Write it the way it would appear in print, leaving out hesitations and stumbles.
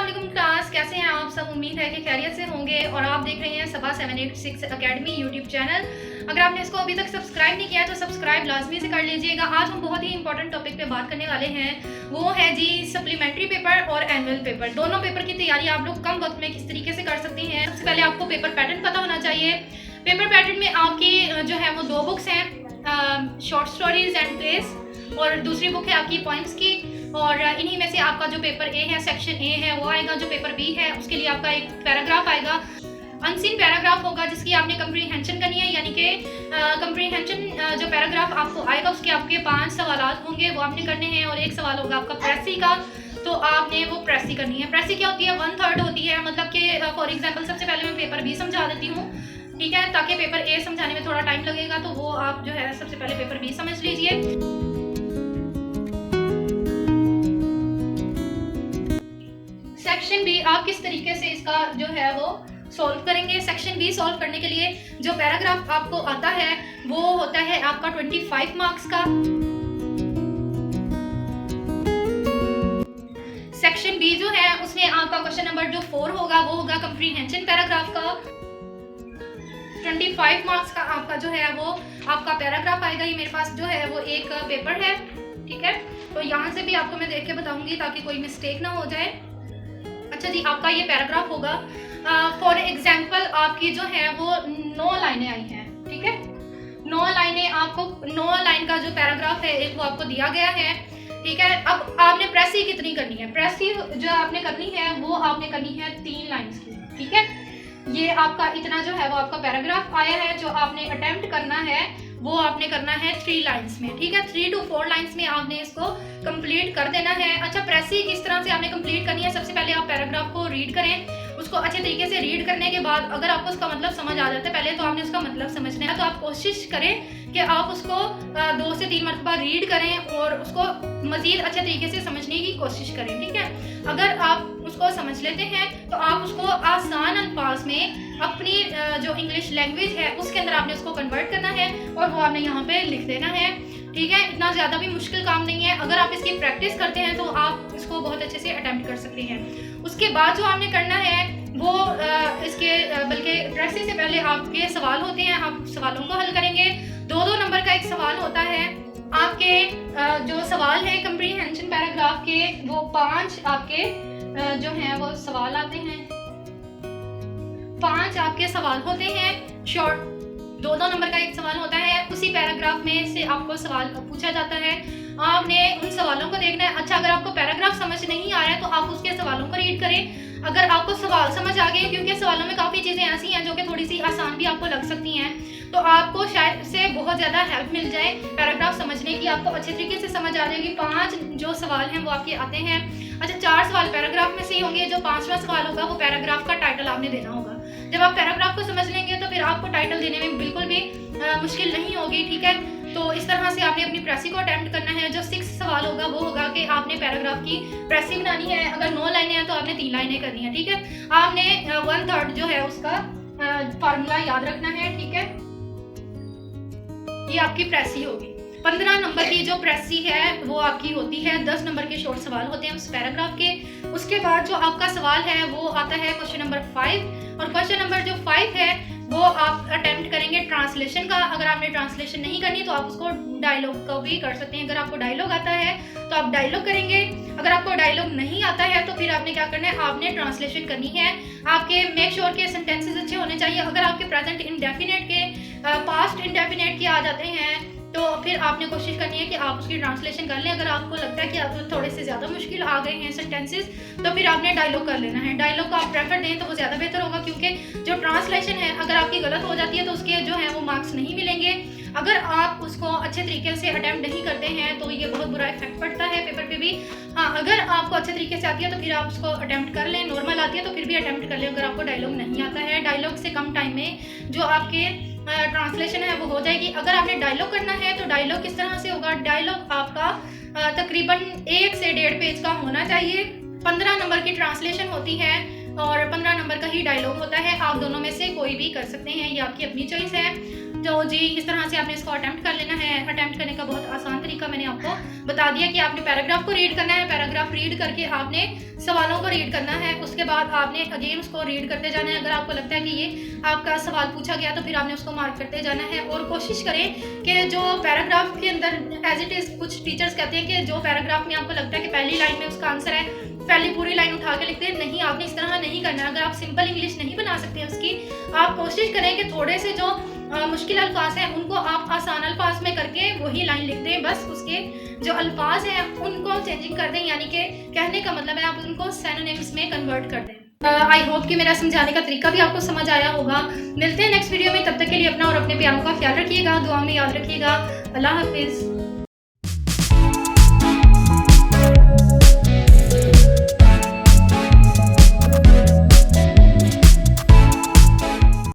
अस्सलाम क्लास, कैसे हैं आप सब। उम्मीद है कि खैरियत से होंगे और आप देख रहे हैं सबा 786 अकेडमी यूट्यूब चैनल। अगर आपने इसको अभी तक सब्सक्राइब नहीं किया तो सब्सक्राइब लाजमी से कर लीजिएगा। आज हम बहुत ही इंपॉर्टेंट टॉपिक पे बात करने वाले हैं, वो है जी सप्लीमेंट्री पेपर और एनुअल पेपर। दोनों पेपर की तैयारी आप लोग कम वक्त में किस तरीके से कर सकते हैं। सबसे पहले आपको पेपर पैटर्न पता होना चाहिए। पेपर पैटर्न में आपकी जो है वो दो बुक्स हैं, शॉर्ट स्टोरीज एंड प्लेस, और दूसरी बुक है आपकी पॉइंट्स की। और इन्हीं में से आपका जो पेपर ए है, सेक्शन ए है, वो आएगा। जो पेपर बी है उसके लिए आपका एक पैराग्राफ आएगा, अनसीन पैराग्राफ होगा, जिसकी आपने कंप्रीहेंशन करनी है। यानी कि कंप्रीहेंशन जो पैराग्राफ आपको आएगा उसके आपके 5 सवाल होंगे, वो आपने करने हैं। और एक सवाल होगा आपका प्रेसी का, तो आपने वो प्रेसी करनी है। प्रेसी क्या होती है? 1/3 होती है। मतलब कि फॉर एग्जाम्पल सबसे पहले मैं पेपर बी समझा देती हूँ, ठीक है, ताकि पेपर ए समझाने में थोड़ा टाइम लगेगा। तो वो आप जो है सबसे पहले पेपर बी समझ लीजिए। सेक्शन बी आप किस तरीके से इसका जो है वो सॉल्व करेंगे। सेक्शन बी सॉल्व करने के लिए जो पैराग्राफ आपको आता है वो होता है आपका 25 मार्क्स का। सेक्शन बी जो है उसमें आपका क्वेश्चन नंबर जो 4 होगा वो होगा कंप्रीहेंशन पैराग्राफ का। 25 मार्क्स का आपका जो है वो आपका पैराग्राफ आएगा। ये मेरे पास जो है वो एक पेपर है, ठीक है। तो यहाँ से भी आपको मैं देख के बताऊंगी ताकि कोई मिस्टेक ना हो जाए। अच्छा जी, आपका ये पैराग्राफ होगा। फॉर एग्जाम्पल आपकी जो है वो 9 लाइनें आई हैं, ठीक है। 9 लाइनें आपको, 9 लाइन का जो पैराग्राफ है एक वो आपको दिया गया है, ठीक है। अब आपने प्रेसी कितनी करनी है? प्रेसी जो आपने करनी है वो आपने करनी है 3 लाइन्स की, ठीक है। ये आपका इतना जो है वो आपका पैराग्राफ आया है। जो आपने अटेम्प्ट करना है वो आपने करना है 3 लाइन्स में, ठीक है। 3 to 4 लाइन्स में आपने इसको कंप्लीट कर देना है। अच्छा, प्रेसी किस तरह से आपने कंप्लीट करनी है? सबसे पहले आप पैराग्राफ को रीड करें। उसको अच्छे तरीके से रीड करने के बाद अगर आपको उसका मतलब समझ आ जाता है, पहले तो आपने उसका मतलब समझना है, तो आप कोशिश करें कि आप उसको 2 से 3 मरतबा रीड करें और उसको मजीद अच्छे तरीके से समझने की कोशिश करें, ठीक है। अगर आप उसको समझ लेते हैं तो आप उसको आसान अल्फाज में अपनी जो इंग्लिश लैंग्वेज है उसके अंदर आपने उसको कन्वर्ट करना है और वो आपने यहाँ पे लिख देना है, ठीक है। इतना ज़्यादा भी मुश्किल काम नहीं है। अगर आप इसकी प्रैक्टिस करते हैं तो आप इसको बहुत अच्छे से अटेम्प्ट कर सकते हैं। उसके बाद जो आपने करना है वो इसके बल्कि प्रेसी से पहले आपके सवाल होते हैं, आप सवालों को हल करेंगे। 2-2 नंबर का एक सवाल होता है। आपके जो सवाल है कंप्रीहेंशन पैराग्राफ के, वो 5 आपके जो हैं वो सवाल आते हैं। 5 आपके सवाल होते हैं शॉर्ट। 2-2 नंबर का एक सवाल होता है। उसी पैराग्राफ में से आपको सवाल पूछा जाता है, आपने उन सवालों को देखना है। अच्छा, अगर आपको पैराग्राफ समझ नहीं आ रहा है तो आप उसके सवालों को रीड करें। अगर आपको सवाल समझ आ गए, क्योंकि सवालों में काफ़ी चीज़ें ऐसी हैं जो कि थोड़ी सी आसान भी आपको लग सकती हैं, तो आपको शायद से बहुत ज़्यादा हेल्प मिल जाए पैराग्राफ समझने की। आपको अच्छे तरीके से समझ आ जाएगी। 5 जो सवाल हैं वो आपके आते हैं। अच्छा, 4 सवाल पैराग्राफ में से ही होंगे। जो 5वां सवाल होगा वो पैराग्राफ का टाइटल आपने देना होगा। जब आप पैराग्राफ को समझ लेंगे तो फिर आपको टाइटल देने में बिल्कुल भी मुश्किल नहीं होगी, ठीक है। तो इस तरह से आपने अपनी प्रेसी को अटेम्प्ट करना है। जो 6 सवाल होगा वो होगा कि आपने पैराग्राफ की प्रेसी बनानी है। अगर 9 लाइनें हैं तो आपने 3 लाइनें करनी है, ठीक है। आपने 1/3 जो है उसका फार्मूला याद रखना है, ठीक है। ये आपकी प्रेसी होगी। 15 नंबर की जो प्रेसी है वो आपकी होती है। 10 नंबर के शॉर्ट सवाल होते हैं उस पैराग्राफ के। उसके बाद जो आपका सवाल है वो आता है क्वेश्चन नंबर 5, और क्वेश्चन नंबर जो 5 है वो आप अटेम्प्ट करेंगे ट्रांसलेशन का। अगर आपने ट्रांसलेशन नहीं करनी तो आप उसको डायलॉग का भी कर सकते हैं। अगर आपको डायलॉग आता है तो आप डायलॉग करेंगे। अगर आपको डायलॉग नहीं आता है तो फिर आपने क्या करना है, आपने ट्रांसलेशन करनी है। आपके मेक श्योर के सेंटेंसेस अच्छे होने चाहिए। अगर आपके प्रेजेंट इंडेफिनेट के पास्ट इंडेफिनेट के आ जाते हैं तो फिर आपने कोशिश करनी है कि आप उसकी ट्रांसलेशन कर लें। अगर आपको लगता है कि आपको थोड़े से ज़्यादा मुश्किल आ गए हैं सेंटेंसेस, तो फिर आपने डायलॉग कर लेना है। डायलॉग को आप प्रेफर दें तो वो ज़्यादा बेहतर होगा, क्योंकि जो ट्रांसलेशन है अगर आपकी गलत हो जाती है तो उसके जो है वो मार्क्स नहीं मिलेंगे। अगर आप उसको अच्छे तरीके से अटेम्प्ट नहीं करते हैं तो ये बहुत बुरा इफेक्ट पड़ता है पेपर पे भी। हाँ, अगर आपको अच्छे तरीके से आती है तो फिर आप उसको अटेम्प्ट कर लें। नॉर्मल आती है तो फिर भी अटेम्प्ट कर लें। अगर आपको डायलॉग नहीं आता है, डायलॉग से कम टाइम में जो आपके ट्रांसलेशन है वो हो जाएगी। अगर आपने डायलॉग करना है तो डायलॉग किस तरह से होगा? डायलॉग आपका तकरीबन 1 से 1.5 पेज का होना चाहिए। 15 नंबर की ट्रांसलेशन होती है और 15 नंबर का ही डायलॉग होता है। आप दोनों में से कोई भी कर सकते हैं, ये आपकी अपनी चॉइस है। तो जी इस तरह से आपने इसको अटेम्प्ट कर लेना है। अटेम्प्ट करने का बहुत आसान तरीका मैंने आपको बता दिया कि आपने पैराग्राफ को रीड करना है, पैराग्राफ रीड करके आपने सवालों को रीड करना है, उसके बाद आपने अगेन उसको रीड करते जाना है। अगर आपको लगता है कि ये आपका सवाल पूछा गया तो फिर आपने उसको मार्क करते जाना है और कोशिश करें कि जो पैराग्राफ के अंदर एज इट इज़, कुछ टीचर्स कहते हैं कि जो पैराग्राफ में आपको लगता है कि पहली लाइन में उसका आंसर है, पहली पूरी लाइन उठा के लिखते हैं। नहीं, आपने इस तरह नहीं करना है। अगर आप सिंपल इंग्लिश नहीं बना सकते उसकी, आप कोशिश करें कि थोड़े से जो मुश्किल अल्फाज हैं उनको आप आसान अल्फाज में करके वही लाइन लिख दें। बस उसके जो अल्फाज हैं उनको चेंजिंग कर दें, यानी कि कहने का मतलब है आप उनको सिनोनिम्स में कन्वर्ट कर दें। आई होप कि मेरा समझाने का तरीका भी आपको समझ आया होगा। मिलते हैं नेक्स्ट वीडियो में, तब तक के लिए अपना और अपने प्यारों का ख्याल रखिएगा, दुआ में याद रखिएगा। अल्लाह हाफिज़।